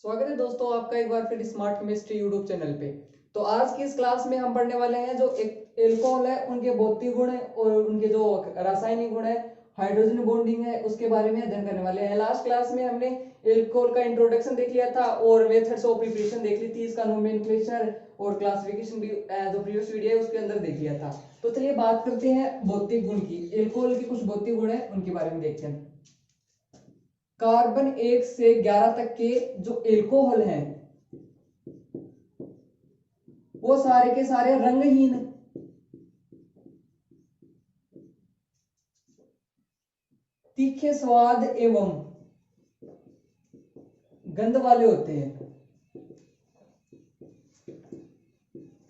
स्वागत है दोस्तों आपका एक बार फिर स्मार्ट केमिस्ट्री यूट्यूब चैनल पे। तो आज की इस क्लास में हम पढ़ने वाले हैं जो एक एल्कोहल है उनके भौतिक गुण है और उनके जो रासायनिक गुण है, हाइड्रोजन बॉन्डिंग है, उसके बारे में अध्ययन करने वाले हैं। लास्ट क्लास में हमने एल्कोहल का इंट्रोडक्शन देख लिया था और मेथड्स ऑफ प्रिपरेशन देख ली थी, इसका नोमेनक्लेचर और क्लासिफिकेशन भी जो प्रीवियस वीडियो है उसके अंदर देख लिया था। तो चलिए बात करते हैं भौतिक गुण की। एल्कोहल के कुछ भौतिक गुण है उनके बारे में देखते हैं। कार्बन 1 से 11 तक के जो एल्कोहल हैं वो सारे के सारे रंगहीन, तीखे स्वाद एवं गंध वाले होते हैं।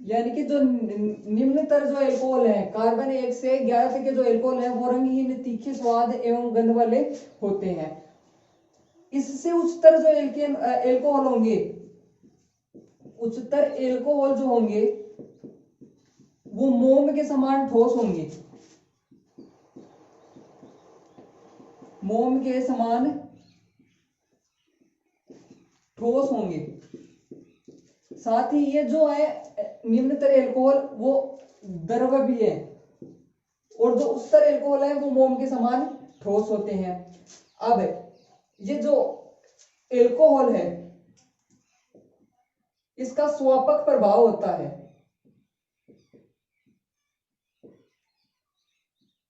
यानी कि जो निम्नतर जो एल्कोहल है, कार्बन 1 से 11 तक के जो एल्कोहल है वो रंगहीन, तीखे स्वाद एवं गंध वाले होते हैं। इससे उच्चतर जो एल्कोहल होंगे, उच्चतर एल्कोहल जो होंगे वो मोम के समान ठोस होंगे, मोम के समान ठोस होंगे। साथ ही ये जो है निम्नतर एल्कोहल वो द्रव भी है और जो उच्चतर एल्कोहल है वो मोम के समान ठोस होते हैं। अब ये जो एल्कोहल है इसका स्वापक प्रभाव होता है,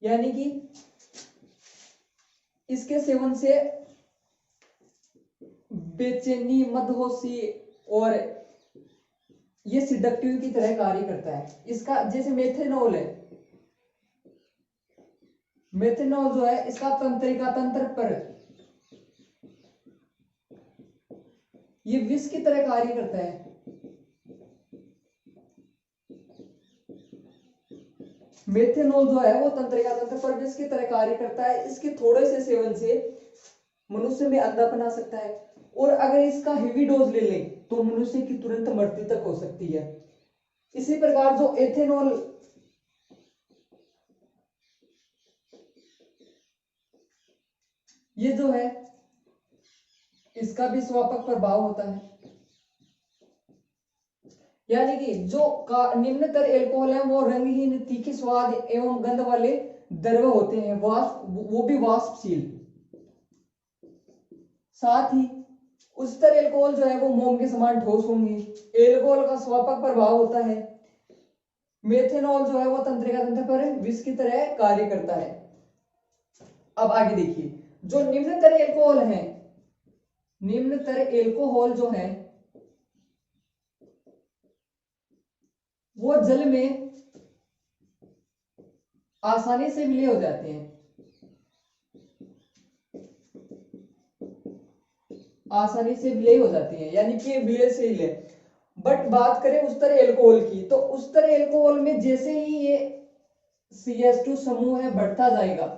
यानी कि इसके सेवन से बेचैनी, मदहोशी और ये सिडक्टिव की तरह कार्य करता है। इसका जैसे मेथेनॉल है, मेथेनॉल जो है इसका तंत्रिका तंत्र पर ये विष की तरह कार्य करता है। मेथेनॉल जो है वो तंत्रिका तंत्र पर विष की तरह कार्य करता है। इसके थोड़े से सेवन से मनुष्य में अंधापन आ सकता है और अगर इसका हेवी डोज ले लें तो मनुष्य की तुरंत मृत्यु तक हो सकती है। इसी प्रकार जो एथेनॉल ये जो है इसका भी स्वापक प्रभाव होता है, यानी कि जो निम्नतर एल्कोहल है वो रंगहीन, तीखे स्वाद एवं गंध वाले द्रव होते हैं, वो भी वाष्पशील। साथ ही उच्चतर एल्कोहल जो है वो मोम के समान ठोस होंगे। एल्कोहल का स्वापक प्रभाव होता है। मेथेनॉल जो है वो तंत्रिका तंत्र पर विष की तरह कार्य करता है। अब आगे देखिए, जो निम्नतर एल्कोहल है, निम्नतर एल्कोहल जो है वो जल में आसानी से विलय हो जाते हैं, आसानी से विलय हो जाते हैं, यानी कि विलयशील है। बट बात करें उच्चतर एल्कोहल की, तो उच्चतर एल्कोहल में जैसे ही ये CH2 समूह है बढ़ता जाएगा,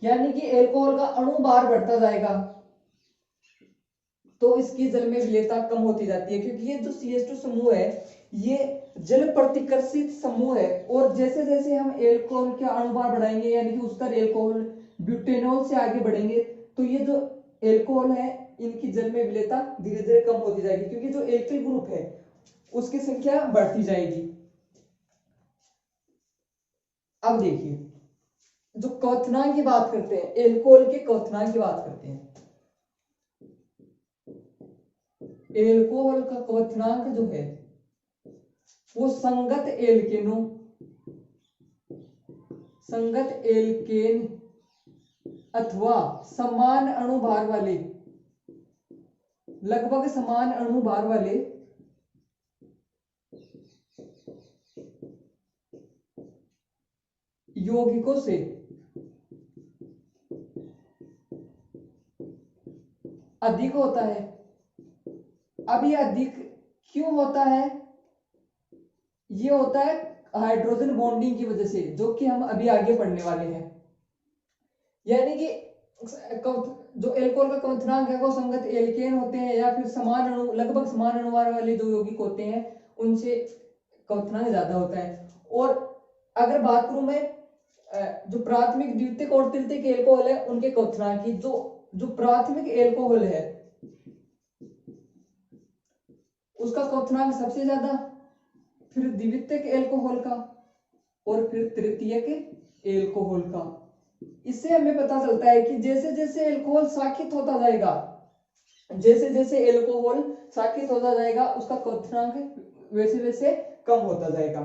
यानी कि एल्कोहल का अणु भार बढ़ता जाएगा, तो इसकी जल में विलेयता कम होती जाती है, क्योंकि ये जो CH2 समूह है ये जल प्रतिकर्षित समूह है। और जैसे जैसे हम एल्कोहल के अणु भार बढ़ाएंगे, यानी कि उच्चतर एल्कोहल ब्यूटेनॉल से आगे बढ़ेंगे, तो ये जो एल्कोहल है इनकी जल में विलेयता धीरे धीरे कम होती जाएगी, क्योंकि जो एल्किल ग्रुप है उसकी संख्या बढ़ती जाएगी। अब देखिए, जो क्वथनांक की बात करते हैं, एल्कोहल के क्वथनांक की बात करते हैं। एल्कोहल का क्वथनांक जो है वो संगत एल्केनों, संगत एल्केन अथवा समान अणुभार वाले, लगभग समान अणुभार वाले यौगिकों से अधिक होता है। अब ये अधिक क्यों होता है? ये होता है हाइड्रोजन बॉन्डिंग की वजह से, जो कि हम अभी आगे पढ़ने वाले हैं। यानी कि जो एल्कोहल का क्वथनांक है वो संगत एल्केन होते हैं या फिर समान अणु, लगभग समान अणुभार वाले जो यौगिक होते हैं उनसे क्वथनांक ज्यादा होता है। और अगर बात करूं मैं जो प्राथमिक, द्वितीयक और तृतीयक एल्कोहल है उनके क्वथनांक की, जो प्राथमिक एल्कोहल है उसका क्वथनांक सबसे ज्यादा, फिर द्वितीयक एल्कोहल का, और फिर तृतीयक एल्कोहल का। इससे हमें पता चलता है कि जैसे जैसे एल्कोहल साकित होता जाएगा, जैसे जैसे एल्कोहल साकित होता जाएगा उसका क्वथनांक वैसे वैसे कम होता जाएगा।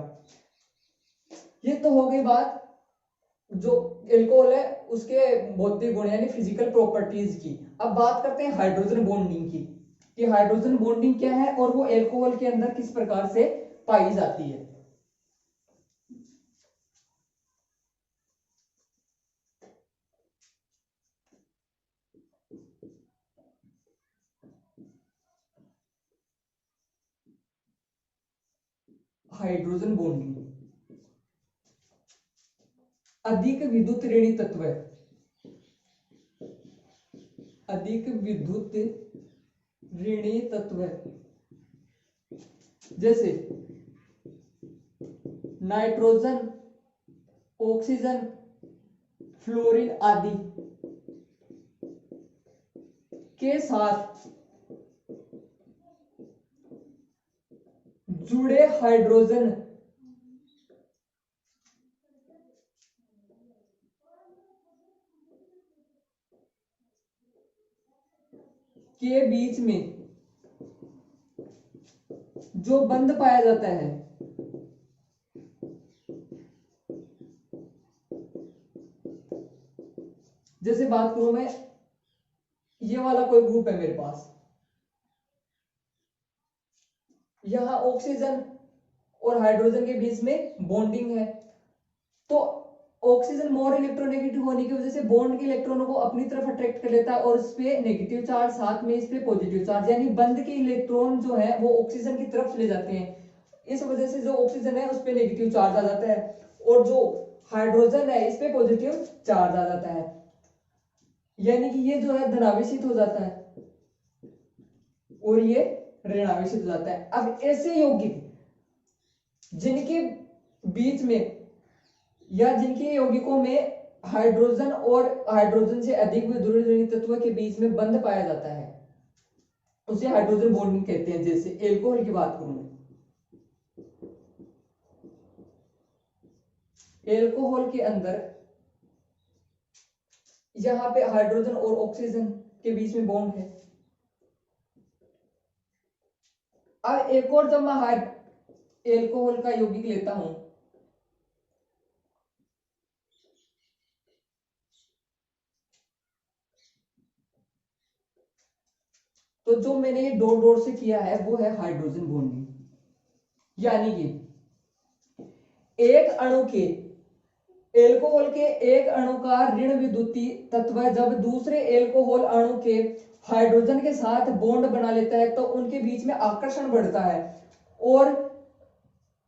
ये तो हो गई बात जो एल्कोहल है उसके भौतिक गुण यानी फिजिकल प्रॉपर्टीज की। अब बात करते हैं हाइड्रोजन बॉन्डिंग की, कि हाइड्रोजन बॉन्डिंग क्या है और वो एल्कोहल के अंदर किस प्रकार से पाई जाती है। हाइड्रोजन बॉन्डिंग अधिक विद्युत ऋणी तत्व, अधिक विद्युत ऋणी तत्व जैसे नाइट्रोजन, ऑक्सीजन, फ्लोरीन आदि के साथ जुड़े हाइड्रोजन के बीच में जो बंध पाया जाता है, जैसे बात करूं मैं, ये वाला कोई ग्रुप है मेरे पास, यहां ऑक्सीजन और हाइड्रोजन के बीच में बॉन्डिंग है, तो ऑक्सीजन मोर इलेक्ट्रोनेगेटिव होने की वजह से बॉन्ड के इलेक्ट्रॉनों को अपनी तरफ अट्रैक्ट कर लेता है और इस पे नेगेटिव चार्ज, साथ में इस पे पॉजिटिव चार्ज, यानी बंध के इलेक्ट्रॉन जो है वो ऑक्सीजन की तरफ चले जाते हैं। इस वजह से जो ऑक्सीजन है उस पे नेगेटिव चार्ज आ जाता है और जो हाइड्रोजन है इस पे पॉजिटिव चार्ज आ जाता है, यानी कि ये जो है धनावेशित हो जाता है और ये ऋणावेशित हो जाता है। अब ऐसे यौगिक जिनके बीच में या जिनके यौगिकों में हाइड्रोजन और हाइड्रोजन से अधिक विद्युत ऋणी तत्व के बीच में बंध पाया जाता है उसे हाइड्रोजन बॉन्डिंग कहते हैं। जैसे एल्कोहल की बात करूं मैं, एल्कोहल के अंदर यहां पे हाइड्रोजन और ऑक्सीजन के बीच में बॉन्ड है। अब एक और जब मैं एल्कोहल का यौगिक लेता हूं तो जो मैंने ये डॉट डॉट से किया है वो है हाइड्रोजन बॉन्डिंग, यानी कि एक अणु के एल्कोहल के एक अणु का ऋण विद्युतीय तत्व जब दूसरे एल्कोहल अणु के हाइड्रोजन के साथ बॉन्ड बना लेता है तो उनके बीच में आकर्षण बढ़ता है और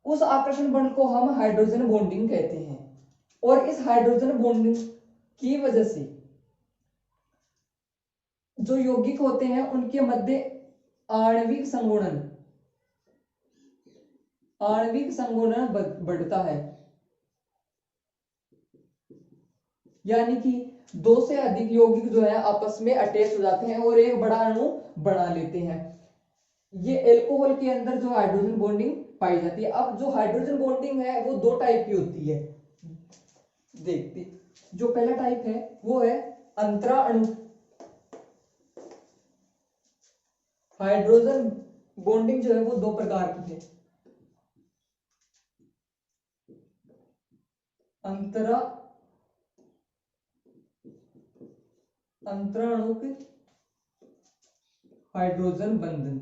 उस आकर्षण बल को हम हाइड्रोजन बॉन्डिंग कहते हैं। और इस हाइड्रोजन बॉन्डिंग की वजह से जो यौगिक होते हैं उनके मध्य आणविक संगुणन बढ़ता है, यानी कि दो से अधिक यौगिक जो है आपस में अटैच हो जाते हैं और एक बड़ा अणु बना लेते हैं। ये एल्कोहल के अंदर जो हाइड्रोजन बॉन्डिंग पाई जाती है। अब जो हाइड्रोजन बॉन्डिंग है वो दो टाइप की होती है, देखते। जो पहला टाइप है वो है अंतरा अणु। हाइड्रोजन बॉन्डिंग जो है वो दो प्रकार की है, अंतरा अंतराणुक हाइड्रोजन बंधन।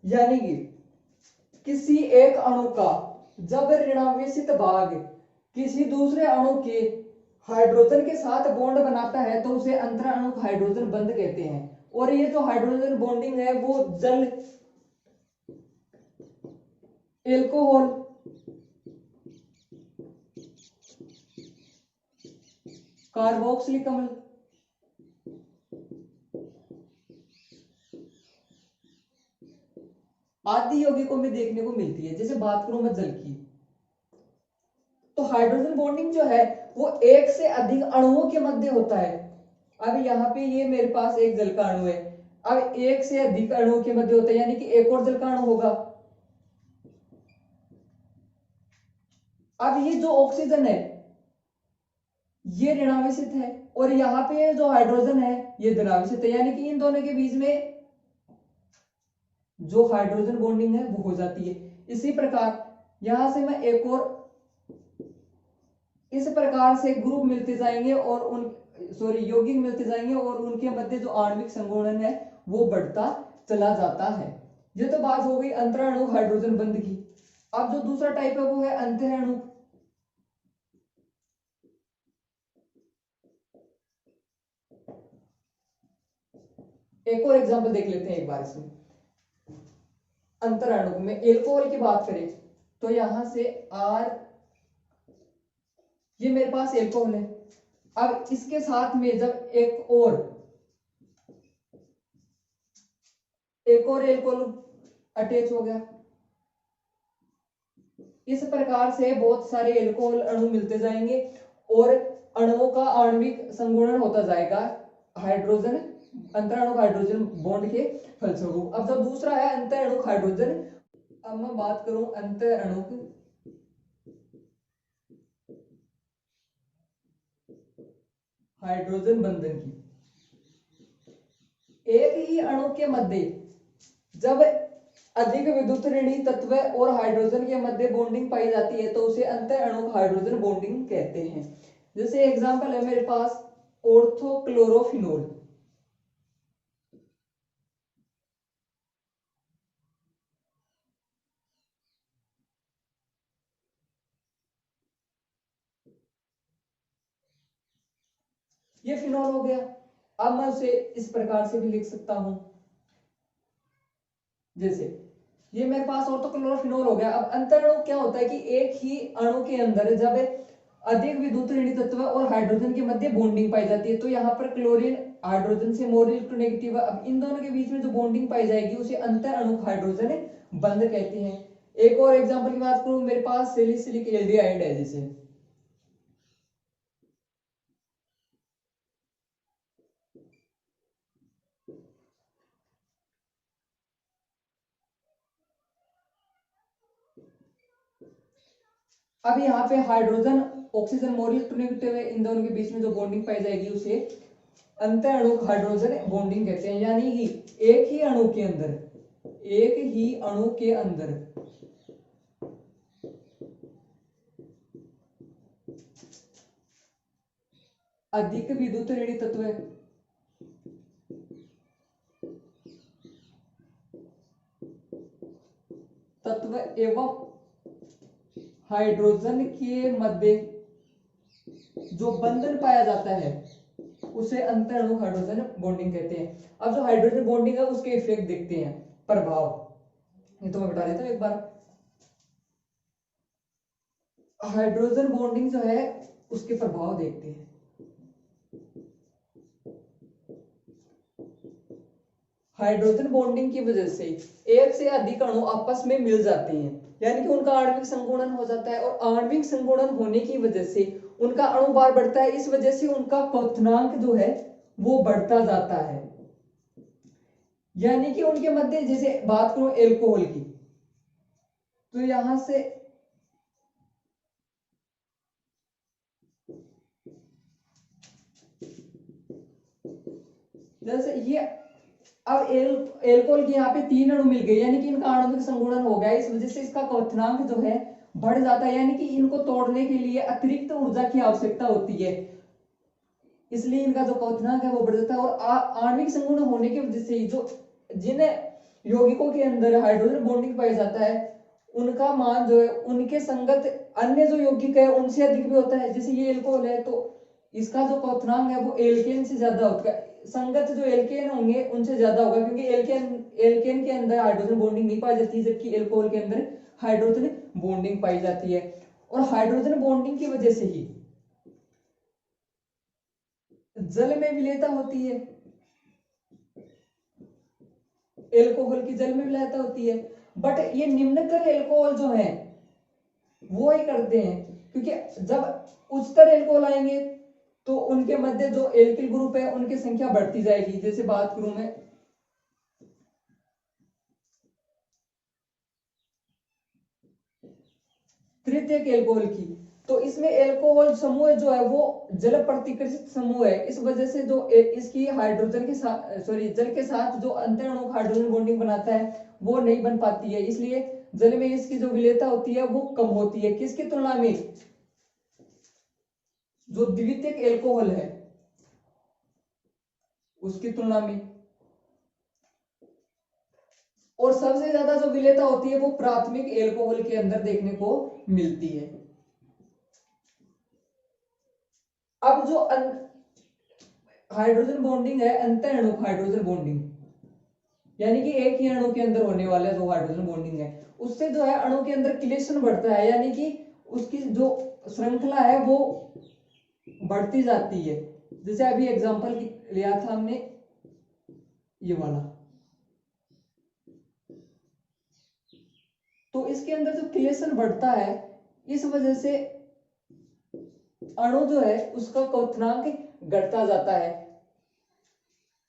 यानी कि किसी एक अणु का जब ऋणावेशित भाग किसी दूसरे अणु के हाइड्रोजन के साथ बॉन्ड बनाता है तो उसे अंतराणुक हाइड्रोजन बंध कहते हैं। और ये जो हाइड्रोजन बॉन्डिंग है वो जल, एल्कोहल, कार्बोक्सिलिक अम्ल, आदि यौगिकों में देखने को मिलती है। जैसे बात करूं मैं जल की, तो हाइड्रोजन बॉन्डिंग जो है वो एक से अधिक अणुओं के मध्य होता है। अब यहाँ पे ये मेरे पास एक जल का अणु है, अब एक से अधिक अणुओं के मध्य होता है यानी कि एक और जल का अणु होगा। अब ये जो ऑक्सीजन है ये ऋणावेशित है और यहाँ पे जो हाइड्रोजन है ये धनावेशित है, यानी कि इन दोनों के बीच में जो हाइड्रोजन बॉन्डिंग है वो हो जाती है। इसी प्रकार यहां से मैं एक और इस प्रकार से ग्रुप मिलते जाएंगे और यौगिक मिलते जाएंगे और उनके मध्य जो आणविक संघूर्णन है वो बढ़ता चला जाता है। ये तो बात हो गई अंतराणु हाइड्रोजन बंध की। अब जो दूसरा टाइप है वो है अंतराणु। एक और एग्जांपल देख लेते हैं एक बार इसमें। अंतराणु में एल्कोहल की बात करें तो यहां से आर, ये मेरे पास एल्कोहल है। अब इसके साथ में जब एक और एल्कोहल अटैच हो गया, इस प्रकार से बहुत सारे एल्कोहल अणु मिलते जाएंगे और अणुओं का आणविक संघूर्णन होता जाएगा हाइड्रोजन अंतराणु हाइड्रोजन बॉन्ड के फलस्वरूप। अब जो दूसरा है अंतराणु हाइड्रोजन, अब मैं बात करूं अंतराणु हाइड्रोजन बंधन की। एक ही अणु के मध्य जब अधिक विद्युत ऋणात्मक तत्व और हाइड्रोजन के मध्य बॉन्डिंग पाई जाती है तो उसे अंतराणु हाइड्रोजन बॉन्डिंग कहते हैं। जैसे एग्जांपल है मेरे पास ऑर्थोक्लोरोफिनोल। ये फिनोल हो गया। अब मैं उसे इस प्रकार से भी लिख सकता हूं, जैसे ये मेरे पास ऑर्थोक्लोरोफिनोल हो गया। अब अंतराणु क्या होता है कि एक ही अणु के अंदर जब अधिक विद्युत ऋणात्मक तत्व और हाइड्रोजन के मध्य बॉन्डिंग पाई जाती है तो यहाँ पर क्लोरीन हाइड्रोजन से मोर इलेक्ट्रोनेगेटिव, अब इन दोनों के बीच में जो बॉन्डिंग पाई जाएगी उसे अंतराणु हाइड्रोजन बंध कहते हैं। एक और एग्जांपल की बात करूं, मेरे पास सैलिसिलिक एल्डिहाइड है जैसे, अब यहाँ पे हाइड्रोजन ऑक्सीजन मोर इलेक्ट्रोनेगेटिव है, इन दोनों के बीच में जो बॉन्डिंग पाई जाएगी उसे अंतराणु हाइड्रोजन बॉन्डिंग कहते हैं। यानी कि एक ही अणु के अंदर अधिक विद्युत ऋणात्मक तत्व एवं हाइड्रोजन के मध्य जो बंधन पाया जाता है उसे अंतराणु हाइड्रोजन बॉन्डिंग कहते हैं। अब जो हाइड्रोजन बॉन्डिंग है उसके इफेक्ट देखते हैं, प्रभाव। ये तो मैं बता देता हूं एक बार। हाइड्रोजन बॉन्डिंग जो है उसके प्रभाव देखते हैं। हाइड्रोजन बॉन्डिंग की वजह से एक से अधिक अणु आपस में मिल जाते हैं, यानी कि उनका आणविक संघूर्णन हो जाता है और आणविक संघूर्णन होने की वजह से उनका अणु भार बढ़ता है। इस वजह से उनका क्वथनांक जो है वो बढ़ता जाता है। यानी कि उनके मध्य, जैसे बात करूं एल्कोहल की, तो यहां से जैसे ये अब एल्कोहल के यहाँ पे 3 अणु मिल गए, यानी कि इनका आणविक संघूर्णन हो गया। इस वजह से इसका क्वथनांक जो है बढ़ जाता है, यानी कि इनको तोड़ने के लिए अतिरिक्त ऊर्जा की आवश्यकता होती है, इसलिए इनका जो क्वथनांक है वो बढ़ जाता है। और आणविक संघूर्णन होने की वजह से जो जिन यौगिकों के अंदर हाइड्रोजन बॉन्डिंग पाया जाता है उनका मान जो है उनके संगत अन्य जो यौगिक है उनसे अधिक भी होता है। जैसे ये एल्कोहल है तो इसका जो क्वथनांक है वो एल्केन से ज्यादा होता है, संगत जो एल्केन होंगे उनसे ज्यादा होगा, क्योंकि एल्केन के अंदर हाइड्रोजन बॉन्डिंग नहीं पाई जाती जबकि एल्कोहल के अंदर हाइड्रोजन बॉन्डिंग पाई जाती है। और हाइड्रोजन बॉन्डिंग की वजह से ही जल में विलेयता होती है, एल्कोहल की जल में विलेयता होती है। बट ये निम्नतर एल्कोहल जो है वो ही करते हैं क्योंकि जब उच्चतर एल्कोहल आएंगे तो उनके मध्य जो एल्किल ग्रुप है उनकी संख्या बढ़ती जाएगी। जैसे बात करूं मैं तृतीयक एल्कोहल की, तो इसमें एल्कोहल समूह जो है वो जल प्रतिकर्षित समूह है। इस वजह से जो इसकी हाइड्रोजन के साथ जल के साथ जो अंतर अणु हाइड्रोजन बॉन्डिंग बनाता है वो नहीं बन पाती है, इसलिए जल में इसकी जो विलेयता होती है वो कम होती है। किसकी तुलना में? जो द्वितीयक एल्कोहल है उसकी तुलना में। और सबसे ज्यादा जो विलेयता होती है वो प्राथमिक एल्कोहल के अंदर देखने को मिलती है। अब जो हाइड्रोजन बॉन्डिंग है, अंतर अणु हाइड्रोजन बॉन्डिंग, यानी कि एक ही अणु के अंदर होने वाला जो हाइड्रोजन बॉन्डिंग है, उससे जो है अणु के अंदर क्लेशन बढ़ता है, यानी कि उसकी जो श्रृंखला है वो बढ़ती जाती है। जैसे अभी एग्जांपल लिया था हमने ये वाला, तो इसके अंदर जो क्लेशन बढ़ता है इस वजह से अणु जो है उसका क्वथनांक घटता जाता है।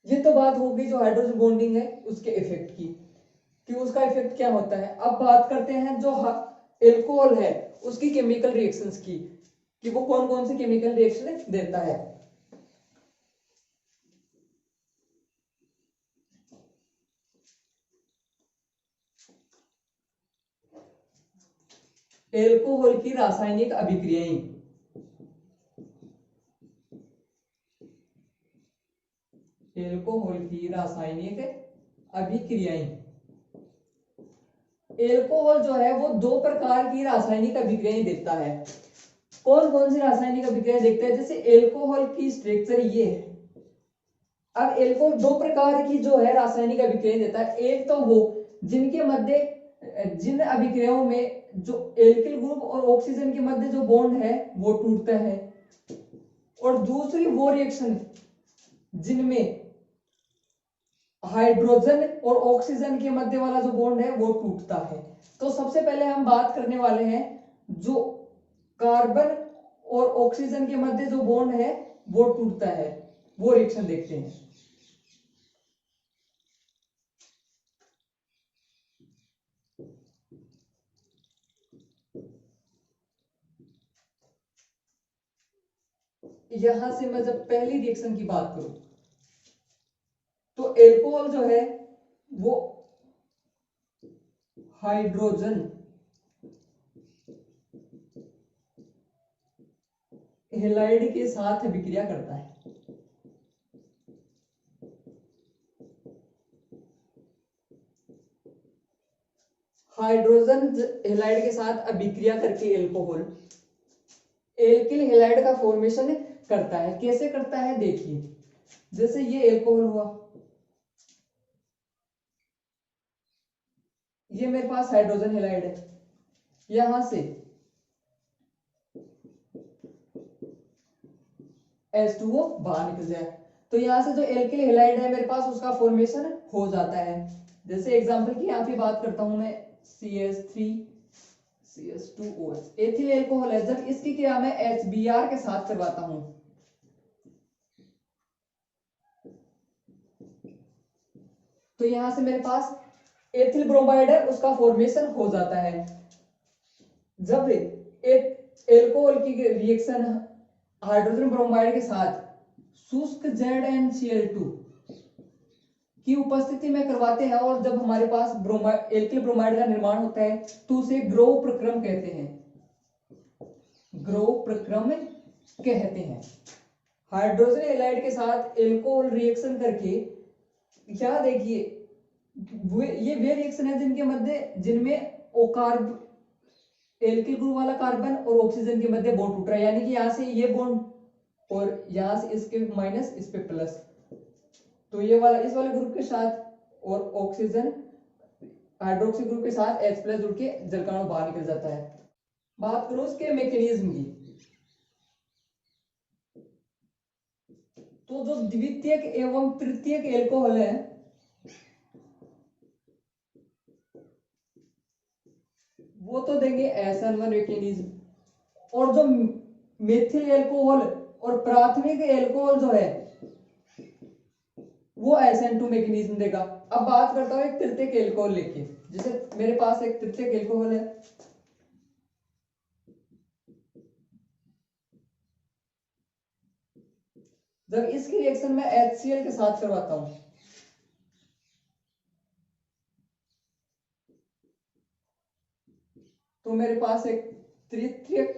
ये तो बात होगी जो हाइड्रोजन बॉन्डिंग है उसके इफेक्ट की, कि उसका इफेक्ट क्या होता है। अब बात करते हैं जो एल्कोहल है उसकी केमिकल रिएक्शंस की, कि वो कौन कौन से केमिकल रिएक्शन देता है। एल्कोहल की रासायनिक अभिक्रियाएं, एल्कोहल की रासायनिक अभिक्रियाएं। एल्कोहल जो है वो दो प्रकार की रासायनिक अभिक्रियाएं देता है। कौन कौन सी रासायनिक अभिक्रियाएं देखता है? जैसे एल्कोहल की स्ट्रक्चर ये है। अब एल्कोहल दो प्रकार की जो है रासायनिक अभिक्रियाएं देता है। एक तो वो जिनके मध्य जिन अभिक्रियाओं में जो एल्किल ग्रुप और ऑक्सीजन के मध्य जो बॉन्ड है वो टूटता है, और दूसरी वो रिएक्शन जिनमें हाइड्रोजन और ऑक्सीजन के मध्य वाला जो बॉन्ड है वो टूटता है। तो सबसे पहले हम बात करने वाले हैं जो कार्बन और ऑक्सीजन के मध्य जो बॉन्ड है वो टूटता है, वो रिएक्शन देखते हैं। यहां से मैं जब पहली रिएक्शन की बात करूं तो एल्कोहल जो है वो हाइड्रोजन हेलाइड के साथ अभिक्रिया करता है। हाइड्रोजन हेलाइड के साथ अभिक्रिया करके एल्कोहल एल्किल हेलाइड का फॉर्मेशन करता है। कैसे करता है देखिए, जैसे ये एल्कोहल हुआ, ये मेरे पास हाइड्रोजन हेलाइड है, यहां से H2O बाहर निकल जाए, तो यहां से जो एल्किल हेलाइड है मेरे पास उसका फॉर्मेशन हो जाता है। जैसे एग्जांपल की यहां पे बात करता हूं मैं CH3 CH2OH, एथिल एल्कोहल है। जब इसकी क्रिया मैं HBr के साथ करवाता हूं तो यहां से मेरे पास एथिल ब्रोमाइड है उसका फॉर्मेशन हो जाता है। जब एल्कोहल की रिएक्शन हाइड्रोजन ब्रोमाइड के साथ शुष्क ZnCl2 की उपस्थिति में करवाते हैं और जब हमारे पास एल्किल ब्रोमाइड का निर्माण होता है तो उसे ग्रोव प्रक्रम कहते हैं, ग्रोव प्रक्रम कहते हैं। हाइड्रोजन हेलाइड के साथ एल्कोहल रिएक्शन करके क्या देखिए, ये वे रिएक्शन है जिनके मध्य जिनमें एल्किल ग्रुप वाला कार्बन और ऑक्सीजन के मध्य बॉन्ड टूट रहा है, यानी कि यहां से ये बॉन्ड और यहां से इसके माइनस इस पे प्लस, तो ये वाला इस वाले ग्रुप के साथ और ऑक्सीजन हाइड्रोक्सी ग्रुप के साथ H+ जुड़ के जलकाणु बाहर निकल जाता है। बात करो उसके मैकेनिज्म की, तो जो द्वितीयक एवं तृतीयक एल्कोहल है वो तो देंगे SN1 मैकेनिज्म, और जो मेथिल एल्कोहल और प्राथमिक एल्कोहल जो है वो SN2 मैकेनिज्म देगा। अब बात करता हूं एक तृतीयक एल्कोहल लेके, जैसे मेरे पास एक तृतीयक एल्कोहल है, जब इसकी रिएक्शन मैं HCl के साथ करवाता हूं तो मेरे पास एक तृतीयक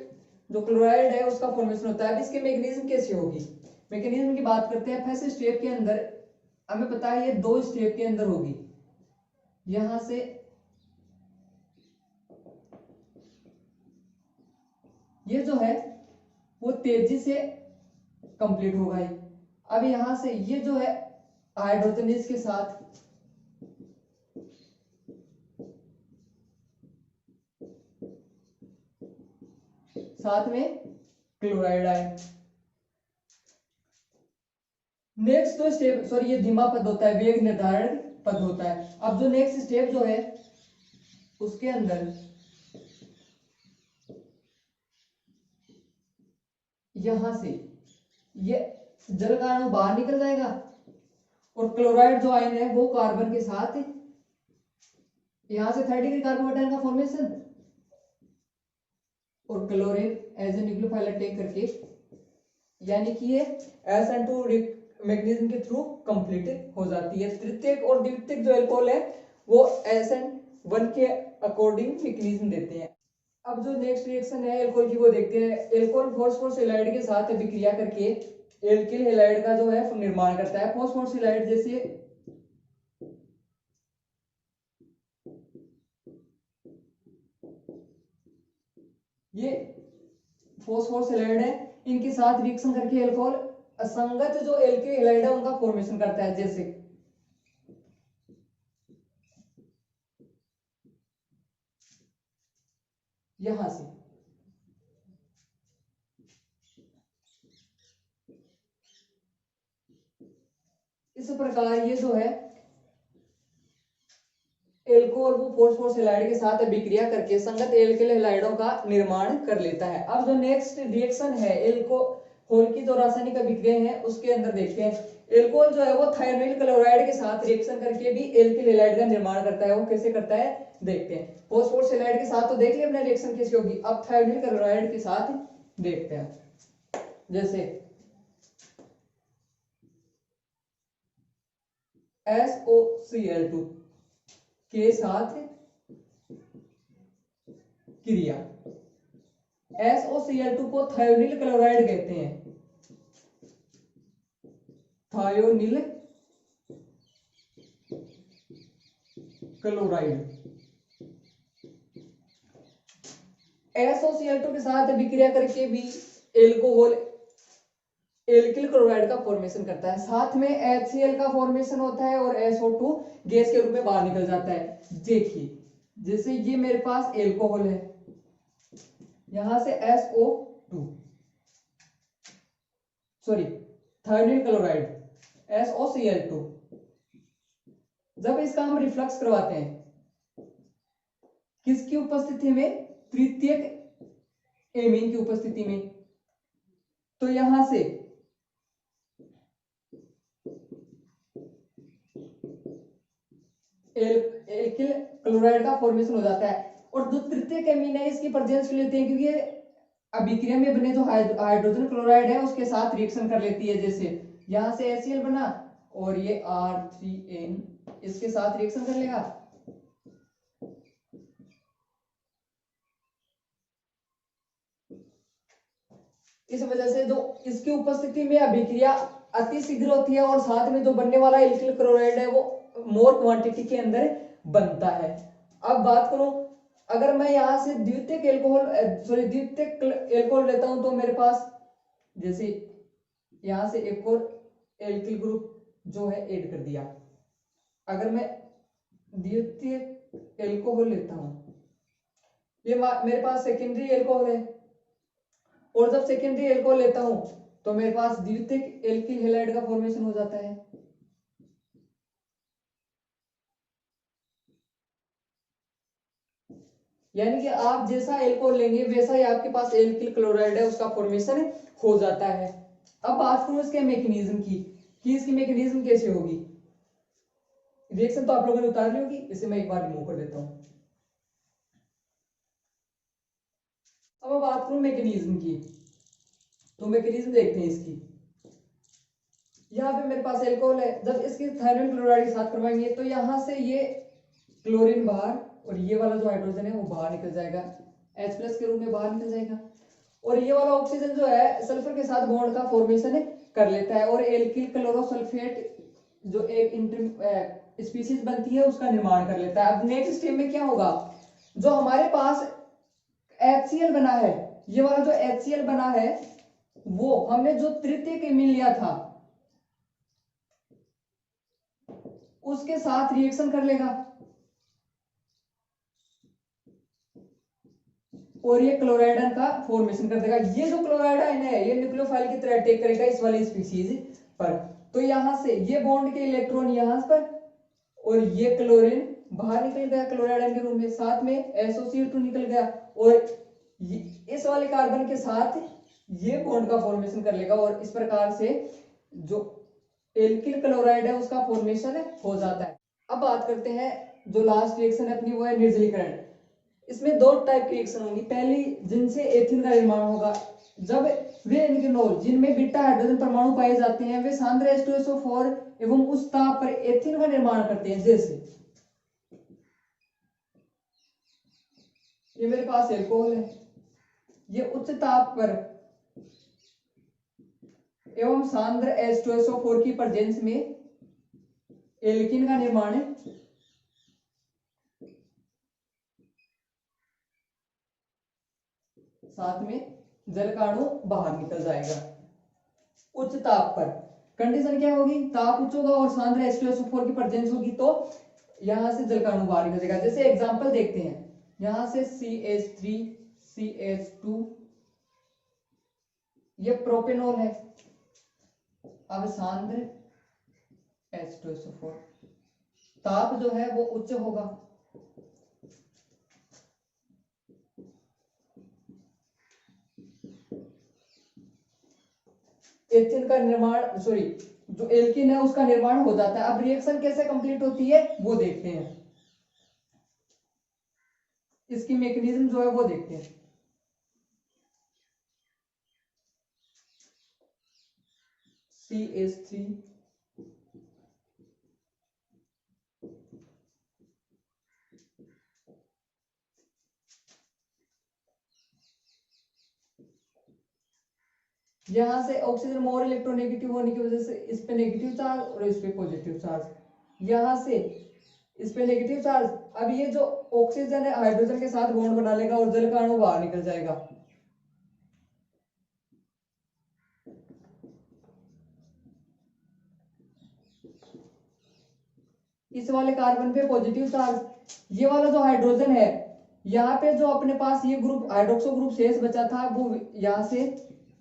जो क्लोराइड है उसका फॉर्मेशन होता है। अब इसके मैकेनिज्म कैसे होगी, मैकेनिज्म की बात करते हैं। फर्स्ट स्टेप के अंदर हमें पता है ये 2 स्टेप के अंदर होगी, यहां से ये जो है वो तेजी से कंप्लीट होगा ही। अब यहां से ये जो है हाइड्रोजन इसके साथ में क्लोराइड आए। नेक्स्ट तो स्टेप, सॉरी ये धीमा पद होता है, वेग निर्धारण पद होता है। अब जो नेक्स्ट स्टेप जो है उसके अंदर यहां से ये जल का अणु बाहर निकल जाएगा और क्लोराइड जो आयन है वो कार्बन के साथ यहां से 3rd डिग्री कार्बोकेटायन का फॉर्मेशन और chlorine as a nucleophile take करके, यानी कि ये SN2 मैग्नीशियम के थ्रू कंप्लीट हो जाती है। तृतीयक और द्वितीयक जो एल्कोहल है वो SN1 के अकॉर्डिंग मैग्नीशियम देते हैं। अब जो नेक्स्ट रिएक्शन है एल्कोहल की वो देखते हैं। एल्कोहल फॉस्फोरस हैलाइड के साथ विक्रिया करके एल्किल हैलाइड का जो है निर्माण करता है। फॉस्फोरस हैलाइड जैसे ये फॉस्फोरस हैलाइड है, इनके साथ रिएक्शन करके एल्कोहल असंगत जो एल्किल हैलाइड है उनका फॉर्मेशन करता है। जैसे यहां से इस प्रकार ये जो है एल्कोहल वो फॉस्फोरस हैलाइड के साथ विक्रिया करके संगत एल्किल हैलाइडों का निर्माण कर लेता है। अब जो नेक्स्ट रिएक्शन है एल्कोहल की जो रासायनिक अभिक्रिया है उसके अंदर देखते हैं। एल्कोहल जो है वो थायोनिल क्लोराइड के साथ रिएक्शन करके भी एल्किल हैलाइड का निर्माण करता है। वो कैसे करता है देखते हैं। फॉस्फोरस हैलाइड के साथ तो देख लिया हमने रिएक्शन कैसे होगी, अब थायोनिल क्लोराइड के साथ देखते हैं। जैसे SOCl2 के साथ क्रिया, SOCl2 को थायोनिल क्लोराइड कहते हैं। थायोनिल क्लोराइड SOCl2 के साथ विक्रिया करके भी एल्कोहल एल्किल क्लोराइड का फॉर्मेशन करता है। साथ में HCl का फॉर्मेशन होता है और SO2 गैस के रूप में बाहर निकल जाता है। देखिए जैसे ये मेरे पास एल्कोहल है, यहां से SO2 sorry thionyl chloride SOCl2, जब इसका हम रिफ्लक्स करवाते हैं किसकी उपस्थिति में, तृतीयक एमीन की उपस्थिति में, तो यहां से एल्किल क्लोराइड का फॉर्मेशन हो जाता है। और जो तृतीयक एमीन है इसकी प्रेजेंस लेते हैं क्योंकि अभिक्रिया में बने जो हाइड्रोजन क्लोराइड है उसके साथ रिएक्शन कर लेती है। जैसे यहां से HCl बना और ये R3N इसके साथ रिएक्शन कर लेगा, इस वजह से जो इसकी उपस्थिति में अभिक्रिया अति शीघ्र होती है और साथ में जो बनने वाला एल्किल क्लोराइड है वो मोर क्वांटिटी के अंदर बनता है। अब बात करूं, अगर मैं यहां से द्वितीयक एल्कोहल लेता हूं तो मेरे पास जैसे यहां से एक और एल्किल ग्रुप जो है ऐड कर दिया। अगर मैं द्वितीयक एल्कोहल लेता हूं, ये मेरे पास सेकेंडरी एल्कोहल है, और जब सेकेंडरी एल्कोहल लेता हूं तो मेरे पास द्वितीयक एल्किल हैलाइड का फॉर्मेशन हो जाता है। यानी कि आप जैसा एल्कोहल लेंगे वैसा ही आपके पास एल्किल क्लोराइड है उसका फॉर्मेशन हो जाता है। अब बात करूं इसके मैकेनिज्म की कि इसकी मैकेनिज्म कैसे होगी। रिएक्शन तो आप लोगों ने उतार ली होगी, इसे मैं एक बार रिमूव कर देता हूं। अब बात करूं मैकेनिज्म की, तो मैकेनिज्म देखते हैं इसकी। यहाँ पे मेरे पास एल्कोहल है, जब इसकी थायरोइड क्लोराइड के साथ करवाएंगे तो यहाँ से ये क्लोरीन बाहर और ये वाला जो हाइड्रोजन है वो बाहर निकल जाएगा, H+ के रूप में बाहर निकल जाएगा। और ये वाला ऑक्सीजन जो है सल्फर के साथ बॉन्ड का फॉर्मेशन कर लेता है और एल्किल क्लोरोसल्फेट जो एक स्पीशीज बनती है उसका निर्माण कर लेता है। अब नेक्स्ट स्टेप में क्या होगा, जो हमारे पास HCl बना है, ये वाला जो HCl बना है वो हमने जो तृतीयक एमीन लिया था उसके साथ रिएक्शन कर लेगा और ये क्लोराइड आयन का फॉर्मेशन कर देगा। ये जो क्लोराइड आयन है ये न्यूक्लियोफाइल की तरह अटैक करेगा इस वाली स्पीशीज पर। तो यहां से ये बॉन्ड के इलेक्ट्रॉन यहां पर और ये क्लोरीन बाहर निकल गया क्लोराइड आयन के रूप में, साथ में SO2 निकल गया और इस वाले कार्बन के साथ ये बॉन्ड का फॉर्मेशन कर लेगा और इस प्रकार से जो एल्किल क्लोराइड है उसका फॉर्मेशन हो जाता है। अब बात करते हैं जो लास्ट रिएक्शन है अपनी वो है निर्जलीकरण। इसमें दो टाइप की रिएक्शन होंगी, पहली जिनसे एथिन का निर्माण होगा, जब वे इनकेनॉल जिनमें बीटा हाइड्रोजन परमाणु पाए जाते हैं वे सांद्र H2SO4 एवं उस ताप पर एथिन का निर्माण करते हैं। जैसे ये मेरे पास एल्कोहल है, ये उच्च ताप पर एवं सांद्र H2SO4 की प्रेजेंस में एल्किन का निर्माण साथ में जल का अणु बाहर निकल जाएगा उच्च ताप पर। कंडीशन क्या होगी, ताप उच्च होगा और सांद्र H2SO4 की प्रेजेंस होगी तो यहां से जल का अणु बाहर निकल जाएगा। जैसे एग्जांपल देखते हैं, यहां से CH3 CH2 ये प्रोपेनॉल है, अब सांद्र H2SO4 ताप जो है वो उच्च होगा, एथिन का निर्माण जो एल्किन है उसका निर्माण हो जाता है। अब रिएक्शन कैसे कंप्लीट होती है वो देखते हैं, इसकी मैकेनिज्म जो है वो देखते हैं। CH3 यहां से ऑक्सीजन मोर इलेक्ट्रोनेगेटिव होने की वजह से इस पे नेगेटिव चार्ज और इस पे पॉजिटिव चार्ज, यहां से इस पे नेगेटिव चार्ज। अब ये जो ऑक्सीजन है हाइड्रोजन के साथ बॉन्ड बना लेगा और जल का अणु बाहर निकल जाएगा। इस वाले कार्बन पे पॉजिटिव चार्ज, ये वाला जो हाइड्रोजन है यहाँ पे जो अपने पास ये ग्रुप हाइड्रोक्सो ग्रुप शेष बचा था वो यहां से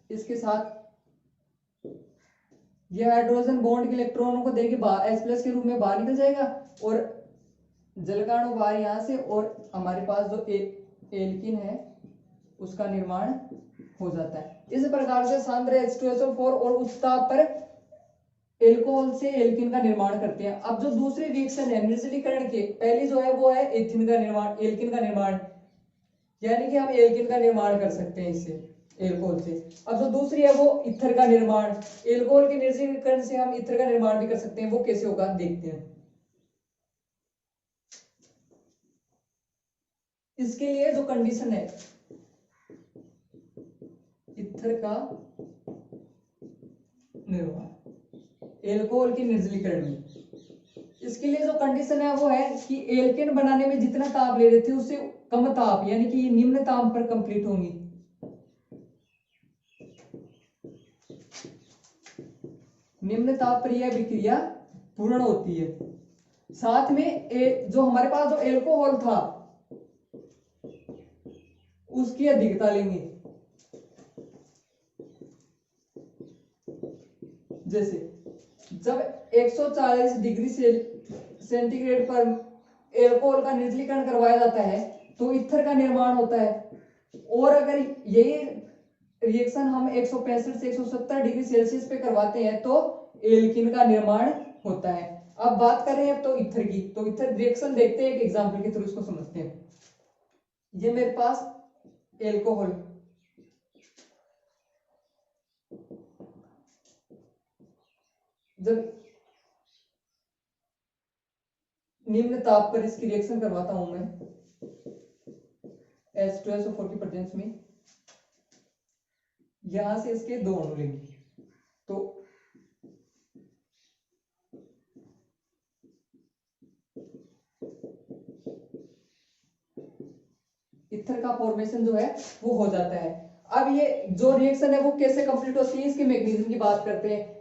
इसके साथ ये हाइड्रोजन बॉन्ड के इलेक्ट्रॉनों को देके H+ के रूप में बाहर निकल जाएगा और जल का अणु बाहर यहां से और हमारे पास जो एल्किन है उसका निर्माण हो जाता है। इस प्रकार से सांद्र H2SO4 और उच्च ताप पर एल्कोहल से एल्किन का निर्माण करते हैं। अब जो दूसरी रिएक्शन है निर्जलीकरण की, पहली जो है वो है एथिन का निर्माण एल्किन का निर्माण, यानी कि हम एल्किन का निर्माण कर सकते हैं इससे एल्कोहल से। अब जो दूसरी है वो ईथर का निर्माण, एल्कोहल के निर्जलीकरण से हम ईथर का निर्माण भी कर सकते हैं, वो कैसे होगा देखते हैं। इसके लिए जो कंडीशन है ईथर का निर्माण एल्कोहल के निर्जलीकरण में, इसके लिए जो कंडीशन है वो है कि एल्केन बनाने में जितना ताप ले रहे थे उससे कम ताप यानी कि निम्न ताप पर कंप्लीट होंगी। निम्न ताप पर यह विक्रिया पूर्ण होती है। साथ में जो हमारे पास जो एल्कोहल था उसकी अधिकता लेंगे, जैसे जब 140 डिग्री सेंटीग्रेड पर एल्कोहल का निर्जलीकरण करवाया जाता है तो ईथर का निर्माण होता है। और अगर यही रिएक्शन हम 165 से 170 डिग्री सेल्सियस पे करवाते हैं तो एल्कीन का निर्माण होता है। अब बात कर रहे हैं अब तो ईथर की, तो ईथर रिएक्शन देखते हैं एक एग्जांपल के थ्रू, इसको समझते हैं। ये मेरे पास एल्कोहल, जब निम्न ताप पर इसकी रिएक्शन करवाता हूं मैं H2SO4 की प्रेजेंस में, यहां से इसके दो अणु लेंगे, तो ईथर का फॉर्मेशन जो है वो हो जाता है। अब ये जो रिएक्शन है वो कैसे कंप्लीट होती है, इसके मैकेनिज्म की बात करते हैं।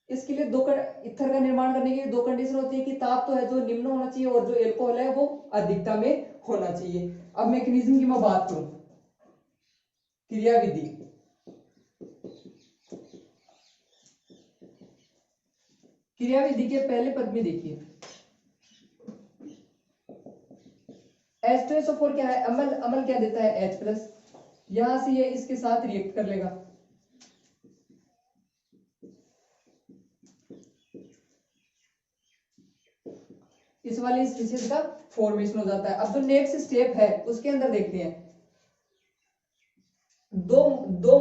इसके लिए ईथर का निर्माण करने के लिए दो कंडीशन होती है कि ताप तो है जो निम्न होना चाहिए और जो एल्कोहल है वो अधिकता में होना चाहिए। अब मैकेनिज्म की मैं बात करूं, क्रियाविधि, क्रियाविधि के पहले पद में देखिए H2SO4 क्या है, अम्ल, अम्ल क्या देता है H+, यहां से ये इसके साथ रिएक्ट कर लेगा, इस वाली स्पीशीज का फॉर्मेशन हो जाता है। अब जो नेक्स्ट स्टेप है उसके अंदर देखते हैं, दो दो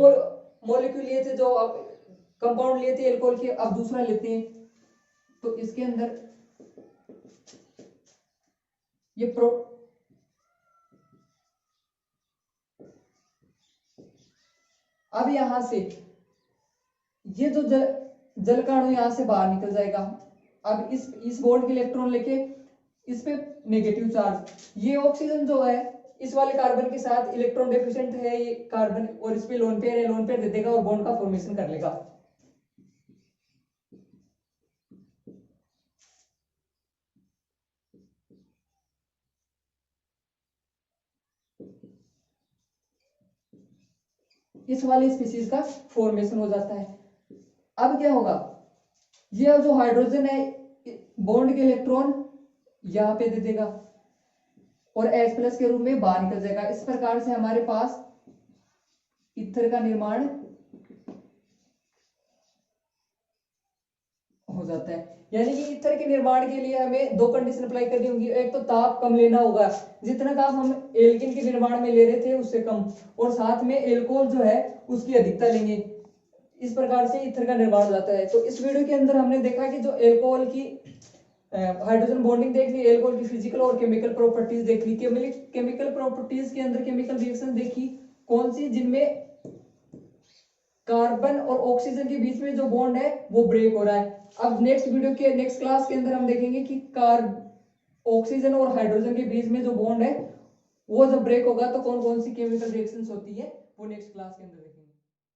मॉलिक्यूल लिए थे, जो अब कंपाउंड लिए थे एल्कोहल के, अब दूसरा लेते हैं, तो इसके अंदर ये अब यहां से ये जो जल का अणु यहां से बाहर निकल जाएगा। अब इस बॉन्ड के इलेक्ट्रॉन लेके इस पे नेगेटिव चार्ज, ये ऑक्सीजन जो है इस वाले कार्बन के साथ इलेक्ट्रॉन डेफिशिएंट है ये कार्बन, और इस पे लोन पेयर है, लोन पेयर दे देगा और बॉन्ड का फॉर्मेशन कर लेगा। इस वाली स्पीशीज का फॉर्मेशन हो जाता है। अब क्या होगा, ये जो हाइड्रोजन है बॉन्ड के इलेक्ट्रॉन यहां पे दे देगा और H+ के रूप में बाहर निकल जाएगा। इस प्रकार से हमारे पास ईथर का निर्माण हो जाता है। यानी कि ईथर के निर्माण के लिए हमें दो कंडीशन अप्लाई करनी होगी, एक तो ताप कम लेना होगा, जितना ताप हम एल्कीन के निर्माण में ले रहे थे उससे कम, और साथ में एल्कोहल जो है उसकी अधिकता लेंगे। इस प्रकार से ईथर का निर्माण हो जाता है। तो इस वीडियो के अंदर हमने देखा कि जो एल्कोहल की हाइड्रोजन बॉन्डिंग देख ली, एल्कोहल की फिजिकल और केमिकल प्रॉपर्टीज देख ली, केमिकल प्रॉपर्टीज के अंदर केमिकल रिएक्शन देखी कौन सी, जिनमें कार्बन और ऑक्सीजन के बीच में जो बॉन्ड है वो ब्रेक हो रहा है। अब नेक्स्ट वीडियो के नेक्स्ट क्लास के अंदर हम देखेंगे कि ऑक्सीजन और हाइड्रोजन के बीच में जो बॉन्ड है वो जब ब्रेक होगा तो कौन कौन सी केमिकल रिएक्शंस होती है, वो नेक्स्ट क्लास के अंदर देखेंगे।